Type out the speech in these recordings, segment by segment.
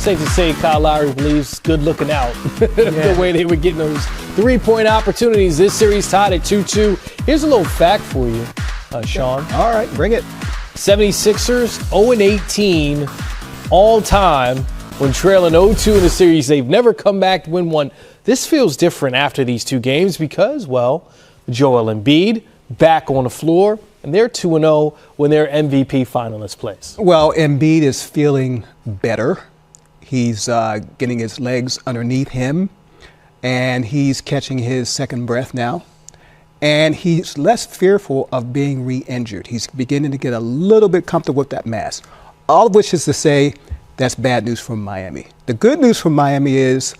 Safe to say Kyle Lowry believes good looking out. The way they were getting those three-point opportunities. This series tied at 2-2. Here's a little fact for you, Sean. All right, bring it. 76ers 0-18 all time when trailing 0-2 in the series. They've never come back to win one. This feels different after these two games because, well, Joel Embiid back on the floor, and they're 2-0 when their MVP finalist plays. Well, Embiid is feeling better. He's getting his legs underneath him, and he's catching his second breath now. And he's less fearful of being re-injured. He's beginning to get a little bit comfortable with that mask. All of which is to say that's bad news from Miami. The good news from Miami is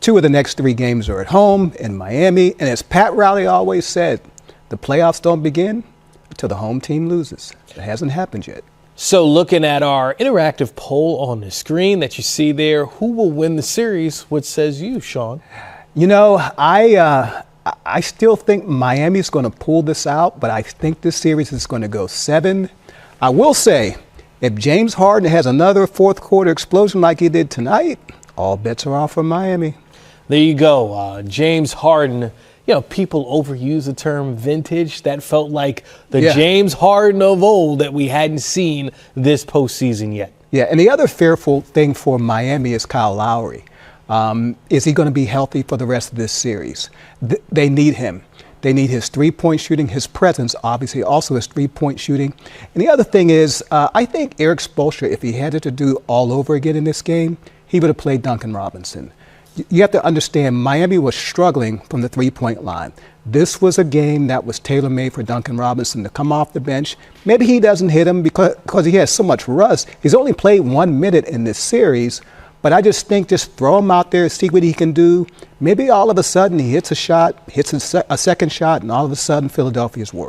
2 of the next 3 games are at home in Miami. And as Pat Riley always said, the playoffs don't begin until the home team loses. It hasn't happened yet. So looking at our interactive poll on the screen that you see there, who will win the series? What says you, Sean? You know, I still think Miami's going to pull this out, but I think this series is going to go 7. I will say, if James Harden has another fourth quarter explosion like he did tonight, all bets are off for Miami. There you go. James Harden. You know, people overuse the term vintage. That felt like the James Harden of old that we hadn't seen this postseason yet. Yeah, and the other fearful thing for Miami is Kyle Lowry. Is he going to be healthy for the rest of this series? They need him. They need his three-point shooting, his presence, obviously, also his three-point shooting. And the other thing is, I think Eric Spoelstra, if he had it to do all over again in this game, he would have played Duncan Robinson. You have to understand, Miami was struggling from the three-point line. This was a game that was tailor-made for Duncan Robinson to come off the bench. Maybe he doesn't hit him because he has so much rust. He's only played 1 minute in this series. But I just think just throw him out there, see what he can do. Maybe all of a sudden he hits a shot, hits a second shot, and all of a sudden Philadelphia's worried.